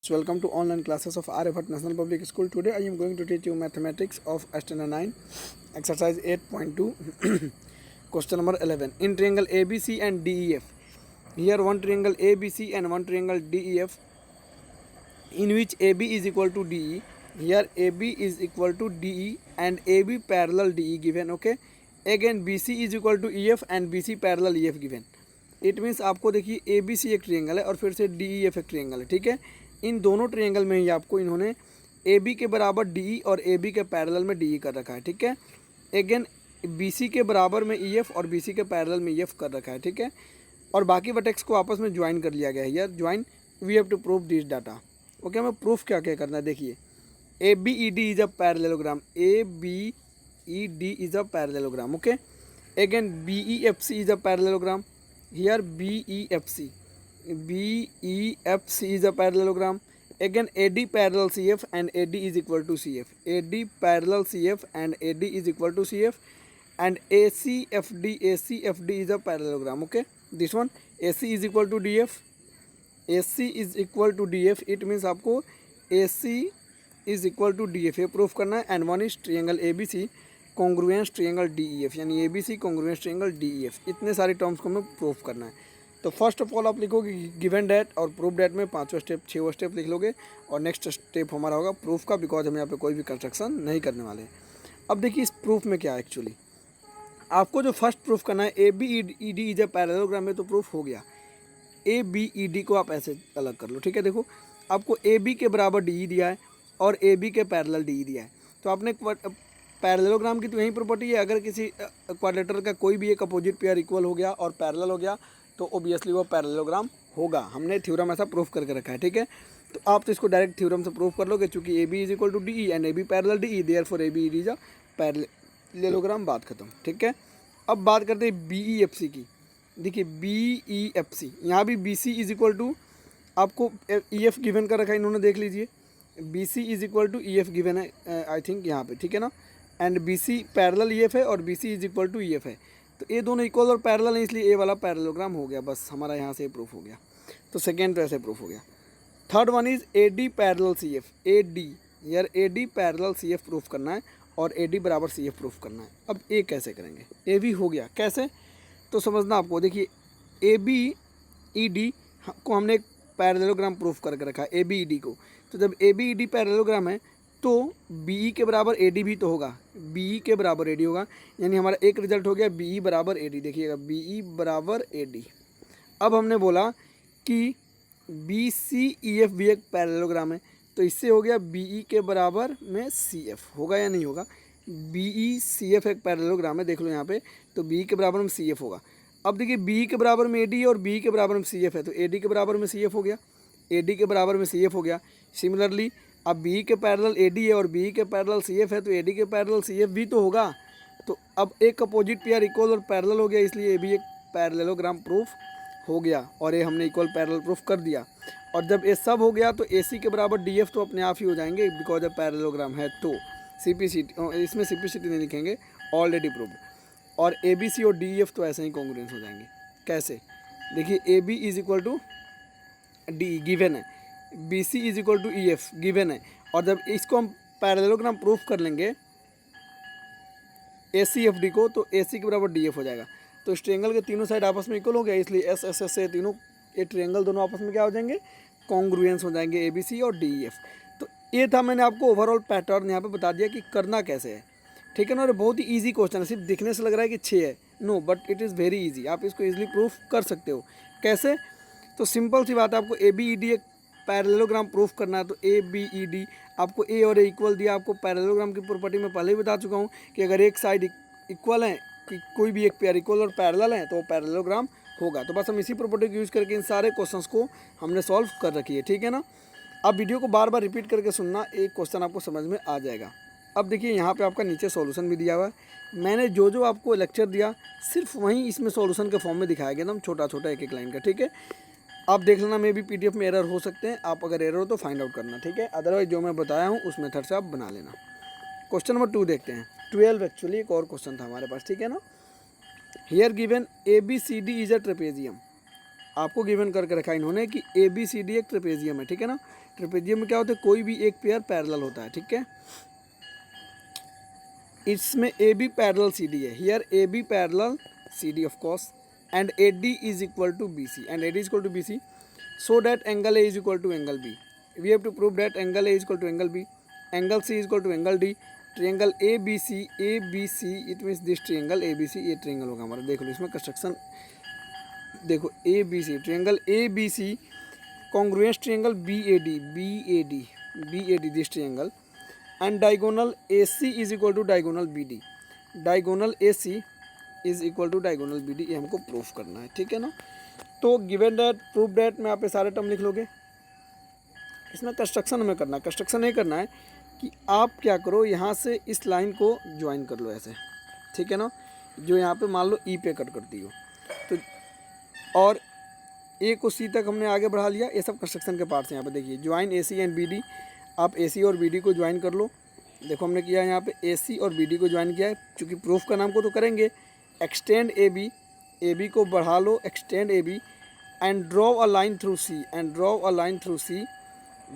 Welcome to online classes of Aryabhatta National Public School. Today I am going to teach you mathematics of standard 9, exercise 8.2, question number 11. In triangle ABC and DEF, here one triangle ABC and one triangle DEF, in which AB is equal to DE. Here AB is equal to DE and AB parallel DE given. Okay. Again BC is equal to EF and BC parallel EF given. It means आपको देखिए A B सी एक triangle है और फिर से D E F एक triangle है. ठीक है, इन दोनों ट्रिएंगल में ही आपको इन्होंने ए बी के बराबर डी ई और ए बी के पैरेलल में डी ई कर रखा है. ठीक है, अगेन बी सी के बराबर में ई एफ और बी सी के पैरेलल में ई एफ कर रखा है. ठीक है, और बाकी वर्टेक्स को आपस में ज्वाइन कर लिया गया है. यार join we have to prove this data. Okay, हमें प्रूफ क्या क्या करना है. देखिए A B E D is a parallelogram. A B E D is a parallelogram. Okay, again B E F C is a parallelogram. Here BEFC is a parallelogram. Again AD parallel CF and AD is equal to CF. AD parallel CF and AD is equal to CF. And ACFD is a parallelogram. Okay, this one AC is equal to DF. AC is equal to DF. It means आपको AC is equal to DF ये proof करना है. And one is triangle ABC congruence triangle DEF, यानी ABC congruence triangle DEF. इतने सारे terms को हमें proof करना है. तो फर्स्ट ऑफ ऑल आप लिखोगे गिवन डैट और प्रूफ डैट में 5वां स्टेप 6वां स्टेप लिख लोगे और नेक्स्ट स्टेप हमारा होगा प्रूफ का, बिकॉज हम यहाँ पे कोई भी कंस्ट्रक्शन नहीं करने वाले हैं. अब देखिए इस प्रूफ में क्या है. एक्चुअली आपको जो फर्स्ट प्रूफ करना है A B E D is a parallelogram में, तो प्रूफ हो गया. ए बी ई डी को आप ऐसे अलग कर लो. ठीक है, देखो आपको ए बी के बराबर डी ई दिया है और ए बी के पैरेलल डी ई दिया है. तो आपने पैरेललोग्राम की तो यही प्रॉपर्टी है, अगर किसी क्वाड्रेटर का कोई भी एक अपोजिट पेयर इक्वल हो गया और पैरेलल हो गया तो ओबियसली वो पैरेललोग्राम होगा. हमने थ्योरम ऐसा प्रूफ करके रखा है. ठीक है, तो आप तो इसको डायरेक्ट थ्योरम से प्रूफ कर लोगे, चूंकि A B is equal to D E and A B parallel D E, therefore A B is a parallelogram. बात खत्म. ठीक है, अब बात करते हैं बी ई एफ सी की. देखिए बी ई एफ सी, यहाँ भी B C is equal to आपको ई एफ गिवन कर रखा है इन्होंने, देख लीजिए B C is equal to E F given है आई थिंक यहाँ पे. ठीक है ना, and B C parallel E F है और B C is equal to E F है. तो ये दोनों इक्वल और पैरेलल है, इसलिए ए वाला पैरेललोग्राम हो गया. बस हमारा यहाँ से प्रूफ हो गया. तो सेकेंड तो ऐसे प्रूफ हो गया. Third one is A D parallel C F. A D, यार A D parallel C F proof करना है और ए डी बराबर सी एफ प्रूफ करना है. अब ए कैसे करेंगे. ए भी हो गया, कैसे तो समझना आपको. देखिए ए बी ई डी को हमने एक पैरेललोग्राम प्रूफ करके रखा है ए बी ई डी को. तो जब A B E D parallelogram है तो बी ई के बराबर ए डी भी तो होगा. बी ई के बराबर ए डी होगा, यानी हमारा एक रिजल्ट हो गया बी ई बराबर ए डी. देखिएगा बी ई बराबर ए डी. अब हमने बोला कि बी सी ई एफ भी एक पैरेललोग्राम है, तो इससे हो गया बी ई के बराबर में सी एफ. होगा या नहीं होगा. बी ई सी एफ एक पैरेललोग्राम है, देख लो यहाँ पे. तो बी ई के बराबर में सी एफ होगा. अब देखिए बी ई के बराबर में ए डी और बी ई के बराबर में सी एफ है, तो ए डी के बराबर में सी एफ हो गया, ए डी के बराबर में सी एफ हो गया. सिमिलरली अब बी के पैरेलल ए डी है और बी के पैरेलल सी एफ है, तो ए डी के पैरेलल सी एफ भी तो होगा. तो अब एक अपोजिट पेयर इक्वल और पैरेलल हो गया, इसलिए ये भी एक पैरेललोग्राम प्रूफ हो गया और ये हमने इक्वल पैरेलल प्रूफ कर दिया. और जब ये सब हो गया तो ए सी के बराबर डी एफ तो अपने आप ही हो जाएंगे, बिकॉज अब पैरेललोग्राम है. तो सी पी सी टी, इसमें सी पी सी टी नहीं लिखेंगे, ऑलरेडी प्रूफ. और ए बी सी और डी एफ तो ऐसे ही कॉन्ग्रुएंस हो जाएंगे. कैसे, देखिए A B is equal to D given है, B C is equal to E F given है, और जब इसको हम पैरेललोग्राम प्रूफ कर लेंगे ए सी एफ डी को, तो ए सी के बराबर डी एफ हो जाएगा. तो इस ट्रिएंगल के तीनों साइड आपस में इक्वल हो गया, इसलिए एस एस एस से तीनों ये ट्रिएंगल दोनों आपस में क्या हो जाएंगे, कॉन्ग्रुएंस हो जाएंगे, ए बी सी और डी ई एफ. तो ये था, मैंने आपको ओवरऑल पैटर्न यहाँ पे बता दिया कि करना कैसे है. ठीक है ना, और बहुत ही ईजी क्वेश्चन है. सिर्फ दिखने से लग रहा है कि 6 है, no, but it is very easy. आप इसको ईजिली प्रूफ कर सकते हो. कैसे, तो सिंपल सी बात है, आपको ए बी ई डी एक पैरेललोग्राम प्रूफ करना है. तो ए बी ई डी आपको ए और ए इक्वल दिया. आपको पैरेललोग्राम की प्रॉपर्टी में पहले ही बता चुका हूँ कि अगर एक साइड इक्वल है, कि कोई भी एक पेयर इक्वल और पैरेलल है, तो वो पैरेललोग्राम होगा. तो बस हम इसी प्रॉपर्टी को यूज़ करके इन सारे क्वेश्चंस को हमने सॉल्व कर रखी है. ठीक है ना, आप वीडियो को बार बार रिपीट करके सुनना, एक क्वेश्चन आपको समझ में आ जाएगा. अब देखिए यहाँ पे आपका नीचे सॉल्यूशन भी दिया हुआ है. मैंने जो जो आपको लेक्चर दिया सिर्फ वहीं इसमें सॉल्यूशन के फॉर्म में दिखाया गया, एकदम छोटा छोटा एक एक लाइन का. ठीक है, आप देख लेना, मे भी पीडीएफ में एरर हो सकते हैं. आप अगर एरर हो तो फाइंड आउट करना. ठीक है, अदरवाइज जो मैं बताया हूँ उस मेथड से आप बना लेना. क्वेश्चन नंबर 2 देखते हैं. 12 एक्चुअली एक और क्वेश्चन था हमारे पास. ठीक है ना, here given A B C D is a trapezium. आपको गिवन करके रखा इन्होंने कि ए बी सी डी एक ट्रेपेजियम है, ठीक है ना। ट्रेपेजियम में क्या होता है, कोई भी एक पेयर पैरेलल होता है, ठीक है। इसमें A B parallel C D है, here A B parallel C D of course, and A D is equal to B C, and A D is equal to B C, so that angle A is equal to angle B. We have to prove that angle A is equal to angle B, angle C is equal to angle D, triangle ABC, it means this triangle ABC, ये triangle होगा हमारा। देख लो इसमें construction देखो, ABC triangle ABC congruous triangle BAD this triangle, and diagonal AC is equal to diagonal BD, diagonal AC is equal to diagonal BD, ये हमको proof करना है, ठीक है ना। तो गिवन दैट, प्रूफ दैट में आप ये सारे टर्म लिख लोगे। इसमें कंस्ट्रक्शन हमें करना है, कंस्ट्रक्शन ये करना है कि आप क्या करो, यहाँ से इस लाइन को ज्वाइन कर लो ऐसे, ठीक है ना, जो यहाँ पे मान लो ई पे कट करती हो तो, और ए को सी तक हमने आगे बढ़ा लिया। ये सब कंस्ट्रक्शन के पार्ट्स हैं। यहाँ पे देखिए, join A C and B D, आप ए सी और बी डी को ज्वाइन कर लो। देखो हमने किया यहाँ पे ए सी और बी डी को ज्वाइन किया है, चूँकि प्रूफ का नाम को तो करेंगे। एक्सटेंड ए बी को बढ़ा लो, extend A B, and draw a line through C, and draw a line through C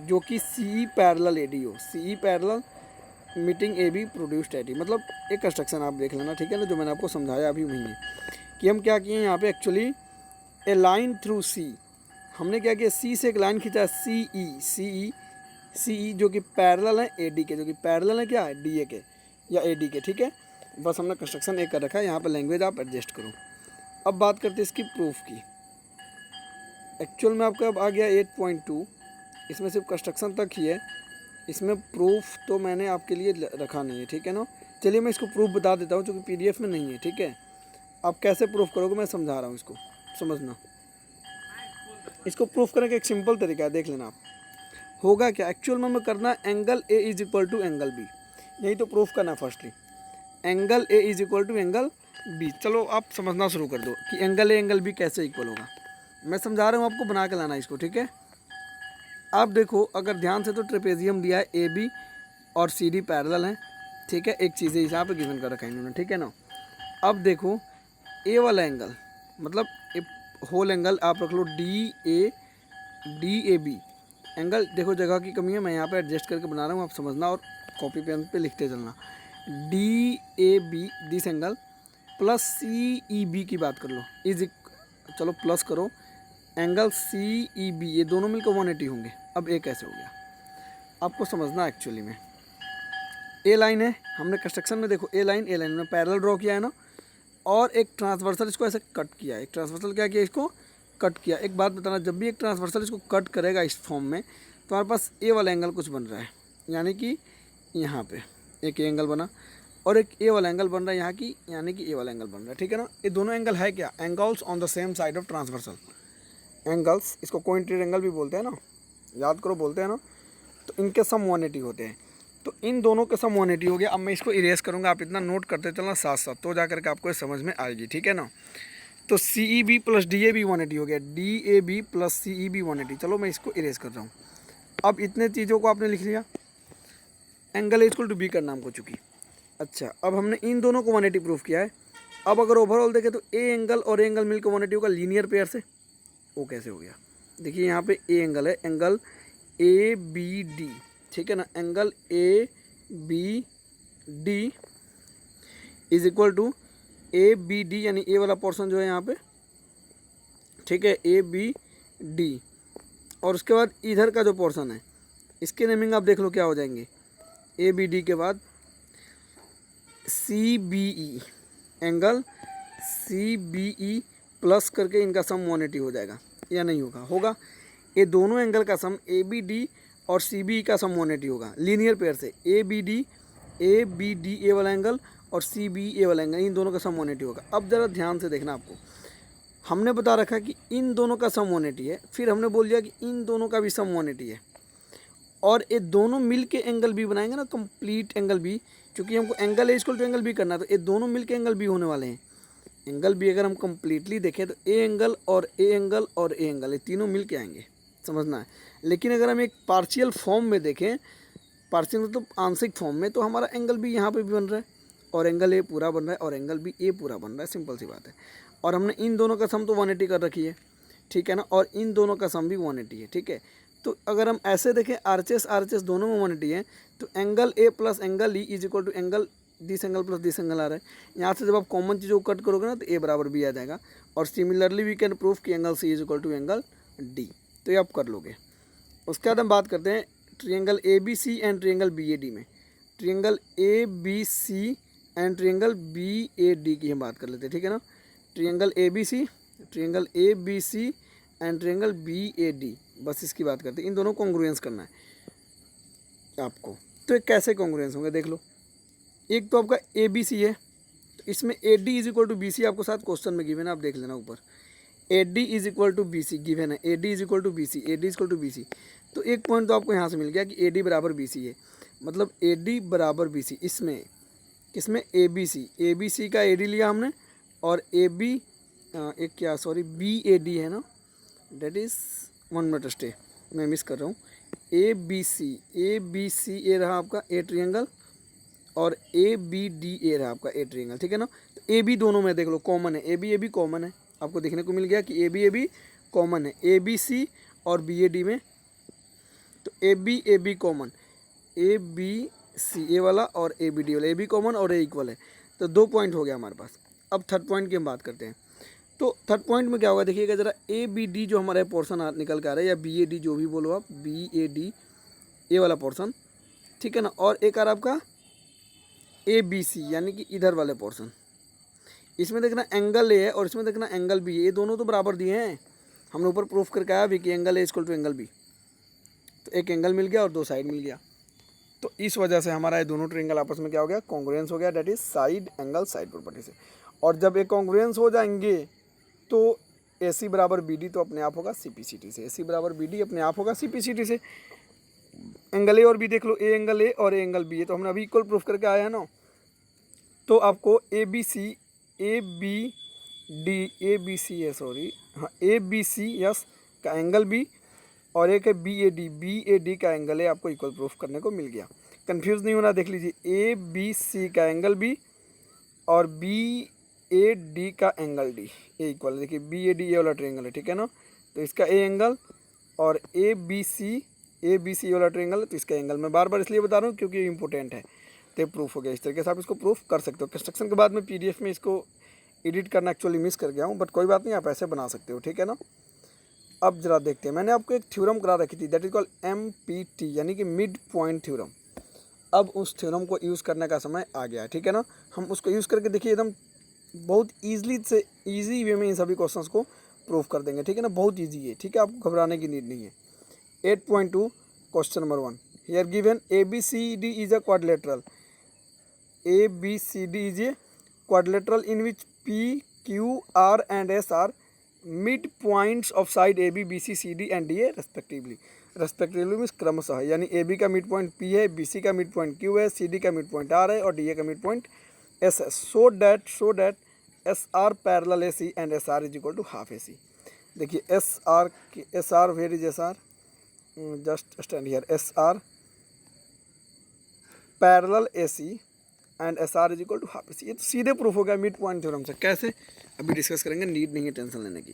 जो कि सी पैरेलल ए डी हो, C parallel meeting A B produced A D. मतलब एक कंस्ट्रक्शन आप देख लेना, ठीक है ना, जो मैंने आपको समझाया अभी वहीं कि हम क्या किए यहाँ पे एक्चुअली ए लाइन थ्रू सी, हमने क्या किया, सी से एक लाइन खींचा, सी ई जो कि पैरेलल है ए डी के, जो कि पैरेलल है क्या है, डी ए के या ए डी के, ठीक है। बस हमने कंस्ट्रक्शन एक कर रखा है, यहाँ पर लैंग्वेज आप एडजस्ट करो। अब बात करते हैं इसकी प्रूफ की। एक्चुअल में आपका अब आ गया 8.2, इसमें सिर्फ कंस्ट्रक्शन तक ही है, इसमें प्रूफ तो मैंने आपके लिए रखा नहीं है, ठीक है ना। चलिए मैं इसको प्रूफ बता देता हूँ, क्योंकि पीडीएफ में नहीं है, ठीक है। आप कैसे प्रूफ करोगे मैं समझा रहा हूँ, इसको समझना। इसको प्रूफ करने का एक सिंपल तरीका है, देख लेना आप। होगा क्या, एक्चुअल में हमें करना angle A is equal to angle B, यही तो प्रूफ करना firstly. Angle A is equal to angle B. चलो आप समझना शुरू कर दो कि एंगल ए एंगल बी कैसे इक्वल होगा। मैं समझा रहा हूँ आपको, बना के लाना इसको, ठीक है। आप देखो अगर ध्यान से, तो ट्रेपेजियम दिया है, ए बी और सी डी पैरेलल हैं, ठीक है। एक चीज़ है यहाँ पे गिवन कर रखा है इन्होंने, ठीक है ना। अब देखो ए वाला एंगल, मतलब होल एंगल आप रख लो डी ए बी एंगल। देखो जगह की कमी है, मैं यहाँ पे एडजस्ट करके बना रहा हूँ, आप समझना और कॉपी पेन पे लिखते चलना। D A B this angle plus C E B की बात कर लो, चलो प्लस करो, एंगल सी ई बी, ये दोनों मिलकर 180 होंगे। अब ए कैसे हो गया आपको समझना। एक्चुअली में ए लाइन है, हमने कंस्ट्रक्शन में देखो ए लाइन में पैरेलल ड्रॉ किया है ना, और एक ट्रांसवर्सल इसको ऐसे कट किया है। एक ट्रांसवर्सल क्या किया, इसको कट किया। एक बात बताना, जब भी एक ट्रांसवर्सल इसको कट करेगा इस फॉर्म में, तो हमारे पास ए वाला एंगल कुछ बन रहा है, यानी कि यहाँ पे एक एंगल बना, और एक ए वाला एंगल बन रहा है यहाँ की, यानी कि ए वाला एंगल बन रहा है, ठीक है ना। ये दोनों एंगल है क्या, angles on the same side of transversal angles. इसको कोइंसिडेंट एंगल भी बोलते हैं ना, याद करो बोलते हैं ना। तो इनके सम 180 होते हैं, तो इन दोनों के सम 180 हो गया। अब मैं इसको इरेज करूँगा, आप इतना नोट करते चलना साथ साथ, तो जा करके आपको समझ में आएगी, ठीक है ना। तो C E B plus D A B 180 हो गया, D A B plus C E B 180। चलो मैं इसको इरेज कर रहा हूँ। अब इतने चीज़ों को आपने लिख लिया, एंगल इक्वल टू बी करना हमको चुकी। अच्छा, अब हमने इन दोनों को 180 प्रूफ किया है। अब अगर ओवरऑल देखें तो ए एंगल और ए एंगल मिलकर 180 होगा लीनियर पेयर से। वो कैसे हो गया, देखिए यहाँ पे ए एंगल है, एंगल ए बी डी, ठीक है ना। Angle A B D is equal to A B D, यानी ए वाला पोर्शन जो है यहाँ पे, ठीक है, ए बी डी। और उसके बाद इधर का जो पोर्शन है, इसके नेमिंग आप देख लो क्या हो जाएंगे। ए बी डी के बाद C B E, angle C B E plus करके इनका सम 180 हो जाएगा, या नहीं होगा, होगा। ये दोनों एंगल का सम ए बी डी और सी बी ई का सम 180 होगा लीनियर पेयर से। ए बी डी ए वाला एंगल और सी बी ए वाला एंगल, इन दोनों का सम 180 होगा। अब ज़रा ध्यान से देखना, आपको हमने बता रखा कि इन दोनों का सम 180 है, फिर हमने बोल दिया कि इन दोनों का भी सम 180 है, और ये दोनों मिल के एंगल बी बनाएंगे ना, कंप्लीट एंगल बी। क्योंकि हमको angle A equal to angle B करना है, तो ये दोनों मिल के एंगल बी होने वाले हैं। एंगल बी अगर हम कंप्लीटली देखें तो ए एंगल और ए एंगल और ए एंगल, ये तीनों मिल के आएंगे, समझना है। लेकिन अगर हम एक पार्शियल फॉर्म में देखें, पार्शियल मतलब आंशिक फॉर्म में, तो हमारा एंगल बी यहाँ पे भी बन रहा है, और एंगल ए पूरा बन रहा है, और एंगल बी ए पूरा बन रहा है, सिंपल सी बात है। और हमने इन दोनों का सम तो 180 कर रखी है, ठीक है ना, और इन दोनों का सम भी 180 है, ठीक है। तो अगर हम ऐसे देखें RHS दोनों में 180 है, तो angle A plus angle E is equal to angle this angle plus this angle आ रहा है। यहाँ से जब आप कॉमन चीज़ों को कट करोगे ना तो ए बराबर बी आ जाएगा। और सिमिलरली वी कैन प्रूव कि angle C is equal to angle D, तो ये आप कर लोगे। उसके बाद हम बात करते हैं triangle ABC and triangle BAD में। Triangle ABC and triangle BAD की हम बात कर लेते हैं, ठीक है ना। Triangle ABC and triangle BAD, बस इसकी बात करते हैं। इन दोनों को कॉन्ग्रुएंस करना है आपको। तो ये कैसे कॉन्ग्रुएंस होंगे देख लो। एक तो आपका ABC है, तो इसमें AD is equal to BC आपको साथ क्वेश्चन में गिवन है, आप देख लेना ऊपर। AD is equal to BC given है, AD is equal to BC, AD is equal to BC। तो एक पॉइंट तो आपको यहाँ से मिल गया कि AD बराबर BC है, मतलब AD बराबर BC। इसमें किसमें ABC का AD लिया हमने, और BAD है ना, डेट इज़ 1 मिनट स्टे, मैं मिस कर रहा हूँ। ABC ये रहा आपका ए ट्रिएंगल, और ABD ए रहा आपका ए ट्रिएंगल, ठीक है ना। तो AB दोनों में देख लो कॉमन है, AB कॉमन है, आपको देखने को मिल गया कि AB कॉमन है ABC और BAD में। तो AB कॉमन, ABC ए वाला और ABD वाला, AB कॉमन और A इक्वल है, तो 2 पॉइंट हो गया हमारे पास। अब थर्ड पॉइंट की हम बात करते हैं। तो थर्ड पॉइंट में क्या होगा देखिएगा ज़रा, ABD जो हमारा पोर्सन निकल के आ रहा है, या BAD जो भी बोलो आप, BAD ए वाला पोर्सन, ठीक है ना। और एक आ रहा आपका ABC यानी कि इधर वाले पोर्शन। इसमें देखना एंगल ए है और इसमें देखना एंगल बी है, ये दोनों तो बराबर दिए हैं। हमने ऊपर प्रूफ करके आया भी कि angle A equal to angle B. तो एक एंगल मिल गया और 2 साइड मिल गया। तो इस वजह से हमारा ये दोनों ट्रायंगल आपस में क्या हो गया, कॉन्ग्रुएंस हो गया, that is side angle side property से। और जब ये कॉन्ग्रुएंस हो जाएंगे तो AC बराबर BD तो अपने आप होगा CPCT से, AC बराबर BD अपने आप होगा CPCT से। एंगल ए और बी देख लो, ए एंगल ए और ए एंगल बी है, तो हमने अभी इक्वल प्रूफ करके आया है ना। तो आपको ABC यस का एंगल बी, और एक है BAD का एंगल ए, आपको इक्वल प्रूफ करने को मिल गया। कंफ्यूज नहीं होना, देख लीजिए ABC का एंगल बी और BAD का एंगल डी, ए इक्वल है। देखिए BAD ये वाला ट्रायंगल है, ठीक है ना, तो इसका ए एंगल, और ABC वाला ट्रायंगल है, तो इसका एंगल। मैं बार बार इसलिए बता रहा हूँ क्योंकि ये इंपॉर्टेंट है। तो प्रूफ हो गया। इस तरीके से आप इसको प्रूफ कर सकते हो। कंस्ट्रक्शन के बाद में PDF में इसको एडिट करना एक्चुअली मिस कर गया हूँ, बट कोई बात नहीं, आप ऐसे बना सकते हो, ठीक है ना। अब जरा देखते हैं, मैंने आपको एक थ्योरम करा रखी थी, दैट इज कॉल्ड MPT यानी कि मिड पॉइंट थ्योरम। अब उस थ्योरम को यूज़ करने का समय आ गया है, ठीक है ना। हम उसको यूज़ करके देखिए एकदम बहुत ईजी वे में इन सभी क्वेश्चंस को प्रूफ कर देंगे, ठीक है ना। बहुत ईजी है, ठीक है, आपको घबराने की नीड नहीं है। 8.2 question number 1 here given ABCD is a quadrilateral. ABCD is a quadrilateral in which P, Q, R and S are midpoints of side AB, BC, CD and DA respectively. Respectively means क्रमशः, यानी AB का mid point P है, BC का mid point Q है, CD का mid point R है और DA का मिड पॉइंट S है। So that SR parallel AC and SR is equal to half AC. देखिए SR where is SR? Just stand here. SR parallel AC and SR is equal to half AC। ये तो सीधे proof हो गया mid point theorem से। कैसे, अभी discuss करेंगे, नीड नहीं है टेंशन लेने की।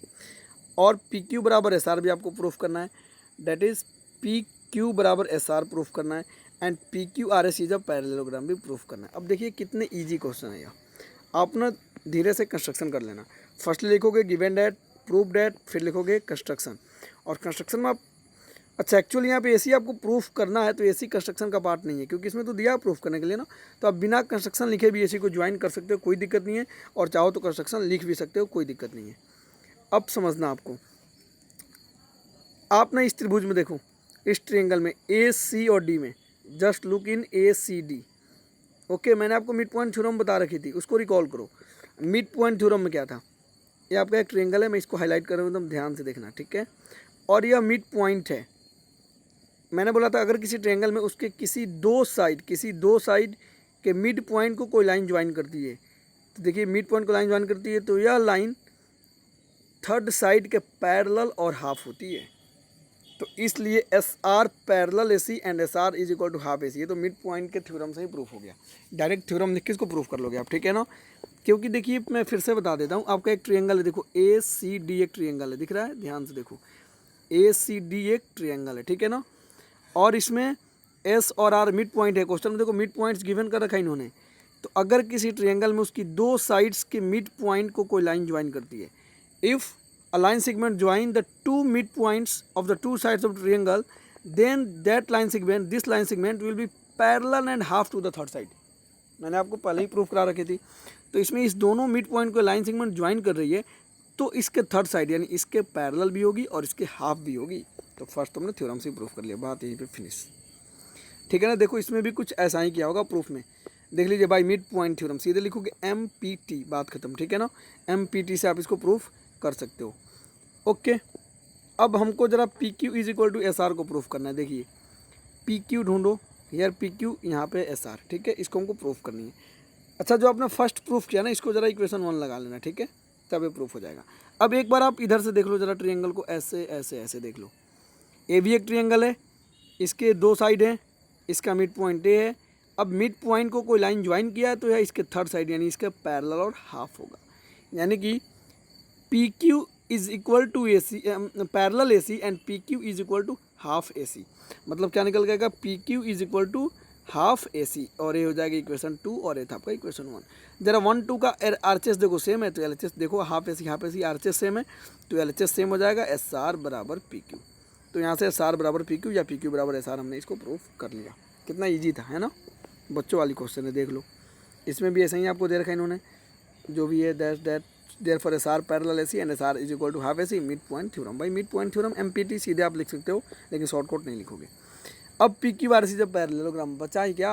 और PQ बराबर SR भी आपको प्रूफ करना है, डेट इज PQ बराबर SR प्रूफ करना है, and PQRS is a parallelogram भी प्रूफ करना है। अब देखिए कितने ईजी क्वेश्चन है यह, आप ना धीरे से कंस्ट्रक्शन कर लेना। फर्स्ट लिखोगे गिवन डेट, प्रूफ डेट, फिर लिखोगे कंस्ट्रक्शन। और कंस्ट्रक्शन में आप अच्छा एक्चुअली यहाँ पे AC आपको प्रूफ करना है, तो AC कंस्ट्रक्शन का पार्ट नहीं है, क्योंकि इसमें तो दिया प्रूफ करने के लिए ना। तो आप बिना कंस्ट्रक्शन लिखे भी AC को ज्वाइन कर सकते हो, कोई दिक्कत नहीं है। और चाहो तो कंस्ट्रक्शन लिख भी सकते हो, कोई दिक्कत नहीं है। अब समझना आपको, आप ना इस त्रिभुज में देखो, इस ट्रायंगल में AC और D में, just look in ACD। Okay, मैंने आपको मिड पॉइंट थ्योरम बता रखी थी, उसको रिकॉल करो। मिड पॉइंट थ्योरम में क्या था, ये आपका एक ट्रायंगल है, मैं इसको हाईलाइट कर रहा हूँ, एकदम ध्यान से देखना, ठीक है। और यह मिड पॉइंट है। मैंने बोला था अगर किसी ट्रायंगल में उसके किसी दो साइड के मिड पॉइंट को कोई लाइन ज्वाइन करती है, तो देखिए मिड पॉइंट को लाइन ज्वाइन करती है, तो यह लाइन थर्ड साइड के पैरेलल और हाफ होती है। तो इसलिए SR पैरेलल AC and SR is equal to half AC। ये तो मिड पॉइंट के थ्योरम से ही प्रूफ हो गया। डायरेक्ट थ्योरम लिख के इसको प्रूफ कर लोगे आप, ठीक है ना। क्योंकि देखिए मैं फिर से बता देता हूँ, आपका एक ट्रायंगल है, देखो ए सी डी एक ट्रायंगल है, दिख रहा है, ध्यान से देखो, ए सी डी एक ट्रायंगल है, ठीक है ना। और इसमें एस और आर मिड पॉइंट है, क्वेश्चन में देखो मिड पॉइंट्स गिवन कर रखा है इन्होंने। तो अगर किसी ट्रायंगल में उसकी दो साइड्स के मिड पॉइंट को कोई लाइन ज्वाइन करती है, if a line segment join the two midpoints of the two sides of the triangle, then this line segment will be parallel and half to the third side। मैंने आपको पहले ही proof करा रखी थी। तो इसमें इस दोनों मिड पॉइंट को लाइन सेगमेंट ज्वाइन कर रही है, तो इसके थर्ड साइड यानी इसके पैरेलल भी होगी और इसके हाफ भी होगी। तो फर्स्ट हमने थ्योरम से प्रूफ कर लिया, बात यहीं पे फिनिश, ठीक है ना। देखो इसमें भी कुछ ऐसा ही किया होगा प्रूफ में, देख लीजिए भाई, मिड पॉइंट थ्योरम सीधे लिखोगे MPT, बात खत्म, ठीक है ना। MPT से आप इसको प्रूफ कर सकते हो। ओके, अब हमको जरा PQ is equal to SR को प्रूफ करना है। देखिए PQ ढूंढो, यार PQ यहाँ पे SR, ठीक है, इसको हमको प्रूफ करनी है। अच्छा, जो आपने फर्स्ट प्रूफ किया ना, इसको जरा इक्वेशन 1 लगा लेना, ठीक है, तब ये प्रूफ हो जाएगा। अब एक बार आप इधर से देख लो जरा ट्रायंगल को, ऐसे ऐसे ऐसे देख लो। ए भी एक ट्रायंगल है, इसके दो साइड हैं, इसका मिड पॉइंट ए है। अब मिड पॉइंट को कोई लाइन ज्वाइन किया है तो यह इसके थर्ड साइड यानी इसके पैरेलल और हाफ होगा, यानी कि PQ is equal to AC, parallel AC and PQ is equal to half AC। मतलब क्या निकल गएगा, PQ is equal to half AC, और ये हो जाएगा इक्वेशन 2 और ये था आपका इक्वेशन 1। जरा 1 2 का RHS देखो सेम है, तो LHS देखो हाफ AC RHS सेम है, तो LHS सेम हो जाएगा, SR बराबर PQ। तो यहाँ से SR बराबर PQ या PQ बराबर SR हमने इसको प्रूफ कर लिया। कितना ईजी था, है ना, बच्चों वाली क्वेश्चन है, देख लो। इसमें भी ऐसा ही आपको दे रखा है इन्होंने, जो भी है that therefore SR parallel AC and SR is equal to half AC, mid point theorem. भाई मिड पॉइंट थ्योरम MPT सीधे आप लिख सकते हो, लेकिन शॉर्टकट नहीं लिखोगे। अब PQ RC जब पैरेललोग्राम बचा है क्या,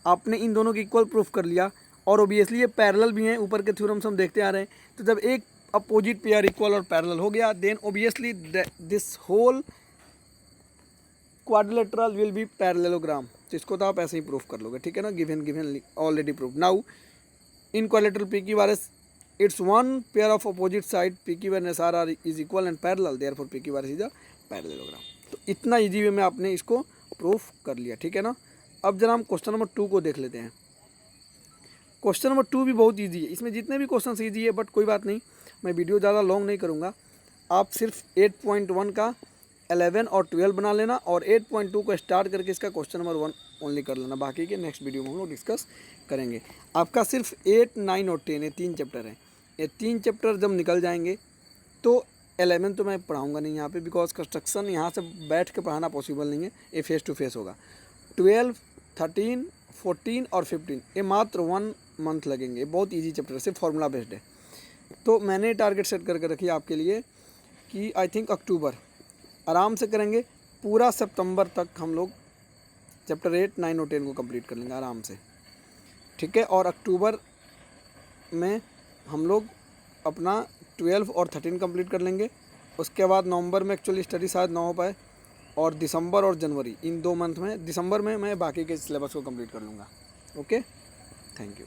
आपने इन दोनों की इक्वल प्रूफ कर लिया, और ओबियसली ये पैरेलल भी हैं, ऊपर के थ्योरम्स हम देखते आ रहे हैं। तो जब एक अपोजिट पेयर इक्वल और पैरेलल हो गया, then obviously this whole quadrilateral will be parallelogram. तो इसको तो आप ऐसे ही प्रूफ कर लोगे, ठीक है ना, given already proof. Now in quadrilateral PQ RS it's one pair of opposite side PQ and SR are is equal and parallel, therefore PQ RS is a parallelogram। तो इतना इजी वे में आपने इसको प्रूफ कर लिया, ठीक है ना। अब जरा हम क्वेश्चन नंबर 2 को देख लेते हैं। क्वेश्चन नंबर 2 भी बहुत इजी है, इसमें जितने भी क्वेश्चन इजी है, बट कोई बात नहीं, मैं वीडियो ज़्यादा लॉन्ग नहीं करूँगा। आप सिर्फ 8.1 का 11 और 12 बना लेना, और 8.2 को स्टार्ट करके इसका क्वेश्चन नंबर 1 ओनली कर लेना। बाकी के नेक्स्ट वीडियो में हम लोग डिस्कस करेंगे। आपका सिर्फ 8, 9 और 10 ये 3 चैप्टर हैं। ये 3 चैप्टर जब निकल जाएंगे तो 11 तो मैं पढ़ाऊँगा नहीं यहाँ पे, बिकॉज कंस्ट्रक्शन यहाँ से बैठ के पढ़ाना पॉसिबल नहीं है, ये फेस टू फेस होगा। 12, 13, 14 और 15 ये मात्र 1 मंथ लगेंगे। बहुत ईजी चैप्टर है, सिर्फ फार्मूला बेस्ड है। तो मैंने टारगेट सेट करके रखी है आपके लिए कि आई थिंक अक्टूबर आराम से करेंगे, पूरा सितंबर तक हम लोग चैप्टर 8, 9 और 10 को कंप्लीट कर लेंगे आराम से, ठीक है। और अक्टूबर में हम लोग अपना 12 और 13 कंप्लीट कर लेंगे। उसके बाद नवंबर में एक्चुअली स्टडी शायद ना हो पाए, और दिसंबर और जनवरी इन 2 मंथ में, दिसंबर में मैं बाकी के सिलेबस को कंप्लीट कर लूँगा। Okay, thank you.